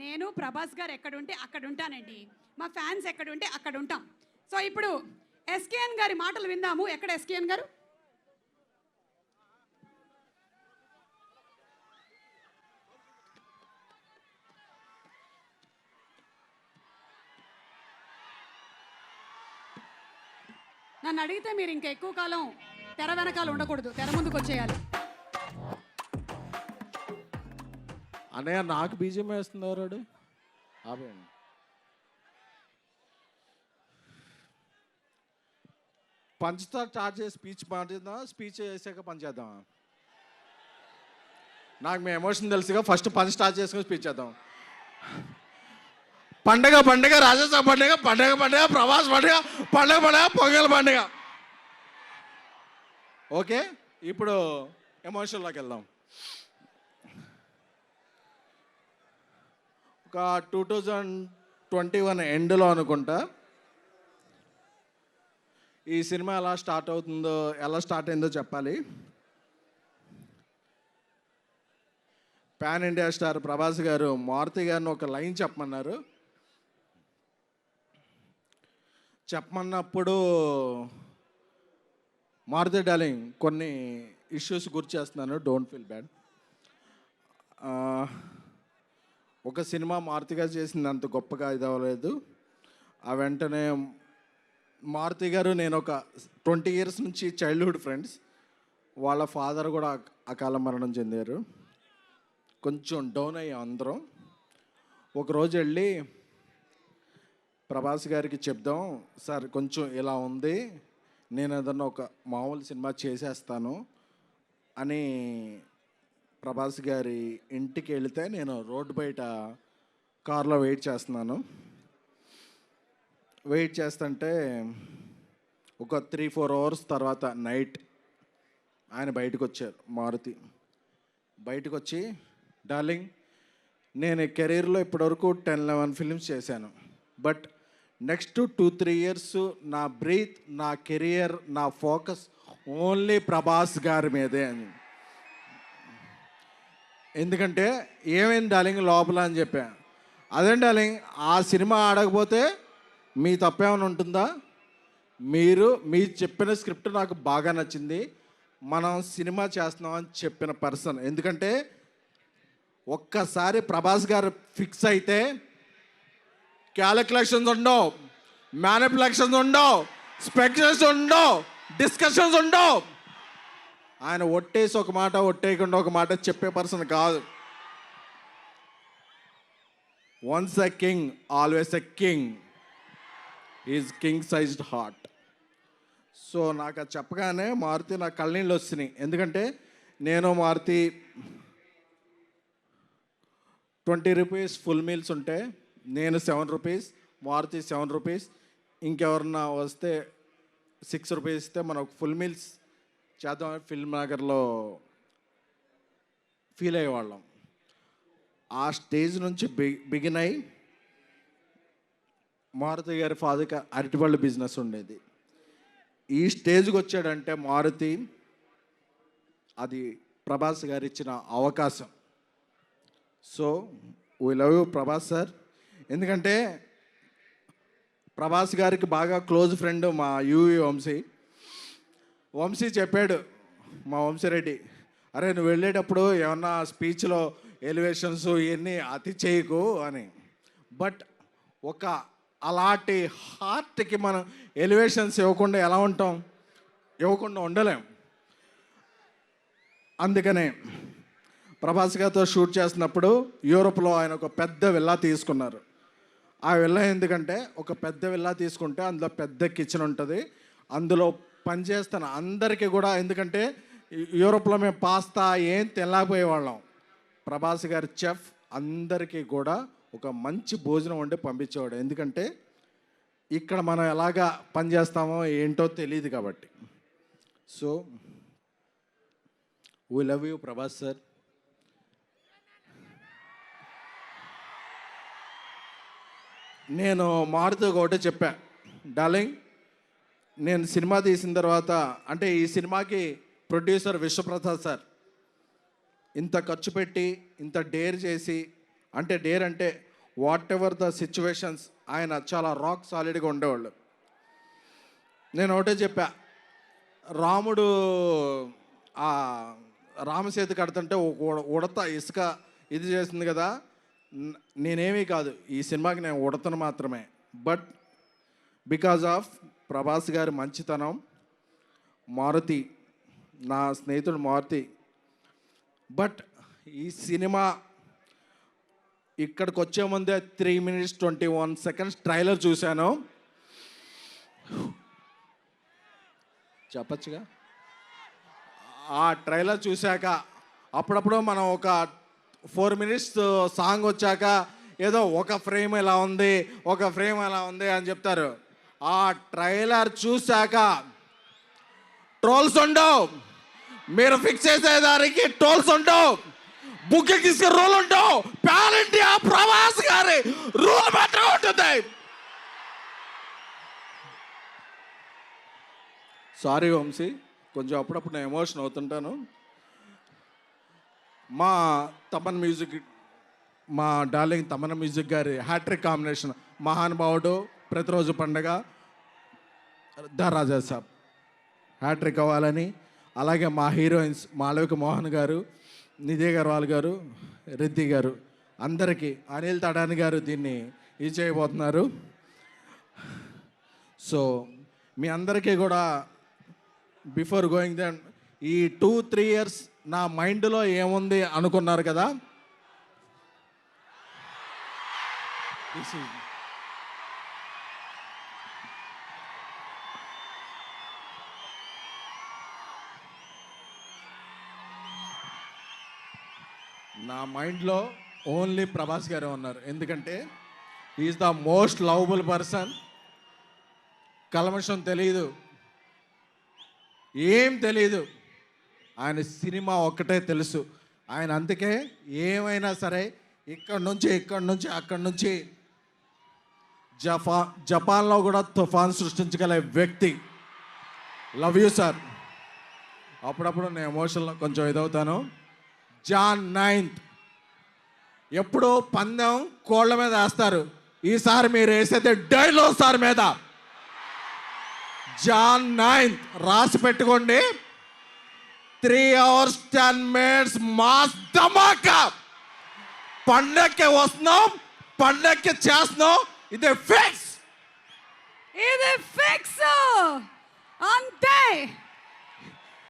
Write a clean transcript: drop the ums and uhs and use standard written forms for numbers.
నేను ప్రభాస్ గారు ఎక్కడుంటే అక్కడ ఉంటానండి. మా ఫ్యాన్స్ ఎక్కడుంటే అక్కడ ఉంటాం. సో ఇప్పుడు ఎస్కేఎన్ గారి మాటలు విందాము. ఎక్కడ ఎస్కేఎన్ గారు? నన్ను అడిగితే మీరు ఇంకా ఎక్కువ కాలం తెర వెనకాల ఉండకూడదు, తెర ముందుకు వచ్చేయాలి. అన్నయ్య నాకు బీజం వేస్తుంది ఎవరాడు? ఆపేయండి. పంచ్తో స్టార్ట్ చేసి స్పీచ్ మాట్లాడదాం, స్పీచ్ చేసాక పంచ్ చేద్దామా? నాకు మీ ఎమోషన్ తెలుసుగా, ఫస్ట్ పంచ్ స్టార్ట్ చేసుకుని స్పీచ్ చేద్దాం. పండగ పండగ, రాజస్థాన్ పండగ, పండగ పండగ, ప్రభాస్ పండగ, పండగ పండగ, పొంగల్ పండగ. ఓకే, ఇప్పుడు ఎమోషన్లోకి వెళ్దాం. ఒక 2021 ఎండ్లో అనుకుంటా ఈ సినిమా ఎలా స్టార్ట్ అయిందో చెప్పాలి. పాన్ ఇండియా స్టార్ ప్రభాస్ గారు మారుతి గారిని ఒక లైన్ చెప్పమన్నప్పుడు మారుతి డార్లింగ్ కొన్ని ఇష్యూస్ గుర్తు చేస్తున్నాను, డోంట్ ఫీల్ బ్యాడ్. ఒక సినిమా మారుతి గారు చేసింది అంత గొప్పగా ఇది అవ్వలేదు. ఆ వెంటనే మారుతి గారు నేను ఒక 20 years నుంచి చైల్డ్హుడ్ ఫ్రెండ్స్. వాళ్ళ ఫాదర్ కూడా అకాల మరణం చెందారు. కొంచెం డౌన్ అయ్యాం అందరం. ఒకరోజు వెళ్ళి ప్రభాస్ గారికి చెప్దాం, సార్ కొంచెం ఇలా ఉంది, నేను ఏదన్నా ఒక మామూలు సినిమా చేసేస్తాను అని ప్రభాస్ గారి ఇంటికి వెళితే నేను రోడ్డు బయట కార్లో వెయిట్ చేస్తుంటే ఒక 3-4 hours తర్వాత నైట్ ఆయన బయటకు వచ్చారు. మారుతి బయటకు వచ్చి, డార్లింగ్ నేను కెరీర్లో ఇప్పటివరకు 10-11 ఫిల్మ్స్ చేశాను, బట్ నెక్స్ట్ 2-3 years నా బ్రీత్, నా కెరియర్, నా ఫోకస్ ఓన్లీ ప్రభాస్ గారి మీదే అని. ఎందుకంటే ఏమైంది డార్లింగ్ లోపల అని చెప్పా. అదే డార్లింగ్, ఆ సినిమా ఆడకపోతే మీ తప్పేమైనా ఉంటుందా? మీరు చెప్పిన స్క్రిప్ట్ నాకు బాగా నచ్చింది, మనం సినిమా చేస్తున్నామని చెప్పిన పర్సన్. ఎందుకంటే ఒక్కసారి ప్రభాస్ గారు ఫిక్స్ అయితే క్యాలిక్యులేషన్స్ ఉండవు, మ్యానిపులేషన్స్ ఉండవు, స్పెక్యులేషన్స్ ఉండవు, డిస్కషన్స్ ఉండవు. ఆయన ఒట్టేసి ఒక మాట, ఒట్టేయకుండా ఒక మాట చెప్పే పర్సన్ కాదు. Once a king always a king, is king sized heart. So నాకు అది చెప్పగానే మారుతి నా కళ్ళనీళ్ళు వస్తున్నాయి. ఎందుకంటే నేను మారుతి 20 rupees ఫుల్ మీల్స్ ఉంటే నేను 7 rupees, మారుతి 7 rupees, ఇంకెవరన్నా వస్తే 6 rupees ఇస్తే మనం ఫుల్ మీల్స్ చేద్దామని ఫిల్మ్ నగర్లో ఫీల్ అయ్యేవాళ్ళం. ఆ స్టేజ్ నుంచి బిగిన్ అయ్యి మారుతి గారి ఫాదర్కి అరటిపళ్ళు బిజినెస్ ఉండేది. ఈ స్టేజ్కి వచ్చాడంటే మారుతి, అది ప్రభాస్ గారు ఇచ్చిన అవకాశం. So we love you Prabhas sir. ఎందుకంటే ప్రభాస్ గారికి బాగా క్లోజ్ ఫ్రెండ్ మా యూవి వంశీ చెప్పాడు, మా వంశీరెడ్డి, అరే నువ్వు వెళ్ళేటప్పుడు ఏమన్నా స్పీచ్లో ఎలివేషన్స్ ఇవన్నీ అతి చేయకు అని. బట్ ఒక అలాంటి హార్ట్కి మనం ఎలివేషన్స్ ఇవ్వకుండా ఎలా ఉంటాం? ఇవ్వకుండా ఉండలేం. అందుకనే ప్రభాస్ గారితో షూట్ చేస్తున్నప్పుడు యూరోప్లో ఆయన ఒక పెద్ద విల్లా తీసుకున్నారు. ఆ విల్లా ఎందుకంటే ఒక పెద్ద విల్లా తీసుకుంటే అందులో పెద్ద కిచెన్ ఉంటుంది, అందులో పనిచేస్తున్న అందరికీ కూడా, ఎందుకంటే యూరోప్లో మేము పాస్తా ఏం తినలేకపోయేవాళ్ళం, ప్రభాస్ గారి చెఫ్ అందరికీ కూడా ఒక మంచి భోజనం వండి పంపించేవాడు. ఎందుకంటే ఇక్కడ మనం ఎలాగా పనిచేస్తామో ఏంటో తెలియదు కాబట్టి. So we love you Prabhas sir. నేను మారుతూ ఒకటే చెప్పా, డార్లింగ్ నేను సినిమా తీసిన తర్వాత, అంటే ఈ సినిమాకి ప్రొడ్యూసర్ విశ్వప్రసాద్ సార్ ఇంత ఖర్చు పెట్టి ఇంత డేర్ చేసి అంటే డేర్ అంటే వాట్ ఎవర్ ద సిచ్యువేషన్స్ ఆయన చాలా రాక్ సాలిడ్గా ఉండేవాళ్ళు. నేను ఒకటే చెప్పా, రాముడు ఆ రామసేతు కడుతుంటే ఒక ఉడత ఇసుక ఇది చేసింది కదా, నేనేమీ కాదు, ఈ సినిమాకి నేను ఉడతను మాత్రమే. బట్ బికాజ్ ఆఫ్ ప్రభాస్ గారి మంచితనం, మారుతి నా స్నేహితుడు మారుతి. బట్ ఈ సినిమా ఇక్కడికి వచ్చే ముందే 3 minutes 21 seconds ట్రైలర్ చూశాను. చెప్పచ్చుగా, ఆ ట్రైలర్ చూశాక అప్పుడప్పుడు మనం ఒక 4 minutes సాంగ్ వచ్చాక ఏదో ఒక ఫ్రేమ్ ఎలా ఉంది, ఒక ఫ్రేమ్ ఎలా ఉంది అని చెప్తారు. ఆ ట్రైలర్ చూశాక ట్రోల్స్ ఉండవు, మీరు ఫిక్స్ చేసేదానికి ట్రోల్స్ ఉండవు, బుక్కి తీసుకుని రూల్ ఉండవు. పాన్ ఇండియా ప్రభాస్ గారి రూల్ మాత్రమే ఉంటుంది. సారీ వంశీ, కొంచెం అప్పుడప్పుడు నేను ఎమోషన్ అవుతుంటాను. మా తమన్ మ్యూజిక్, మా డార్లింగ్ తమన్ మ్యూజిక్ గారి హ్యాట్రిక్ కాంబినేషన్, మహానుభావుడు, ప్రతిరోజు పండగ, ద రాజా సాబ్ హ్యాట్రిక్ అవ్వాలని, అలాగే మా హీరోయిన్స్ మాళవిక మోహన్ గారు, నిధి అగర్వాల్ గారు, రిద్ధి గారు, అందరికీ, అనిల్ తడాని గారు దీన్ని ఇది చేయబోతున్నారు. సో మీ అందరికీ కూడా బిఫోర్ గోయింగ్ దెన్ ఈ 2-3 years నా మైండ్లో ఏముంది అనుకున్నారు కదా, నా మైండ్లో ఓన్లీ ప్రభాస్ గారే ఉన్నారు. ఎందుకంటే is the most lovable person. కల్మషం తెలియదు, ఏం తెలీదు, ఆయన సినిమా ఒక్కటే తెలుసు. ఆయన అందుకే ఏమైనా సరే ఇక్కడి నుంచి అక్కడి నుంచి జపాన్లో కూడా తుఫాన్ సృష్టించగల వ్యక్తి. Love you sir. అప్పుడప్పుడు నేను ఎమోషన్లో కొంచెం ఇదవుతాను. Jan 9th ఎప్పుడు పందెం కోళ్ళ మీద వేస్తారు, ఈసారి మీరు వేసేది డైనోసార్ మీద. Jan 9th రాసి పెట్టుకోండి. 3 hours 10 minutes మాస్ ధమాకా. పండక్కి వస్తున్నాం, పండక్కి చేస్తున్నాం, ఇది ఫిక్స్. ఇది ఫిక్స్ అంతే.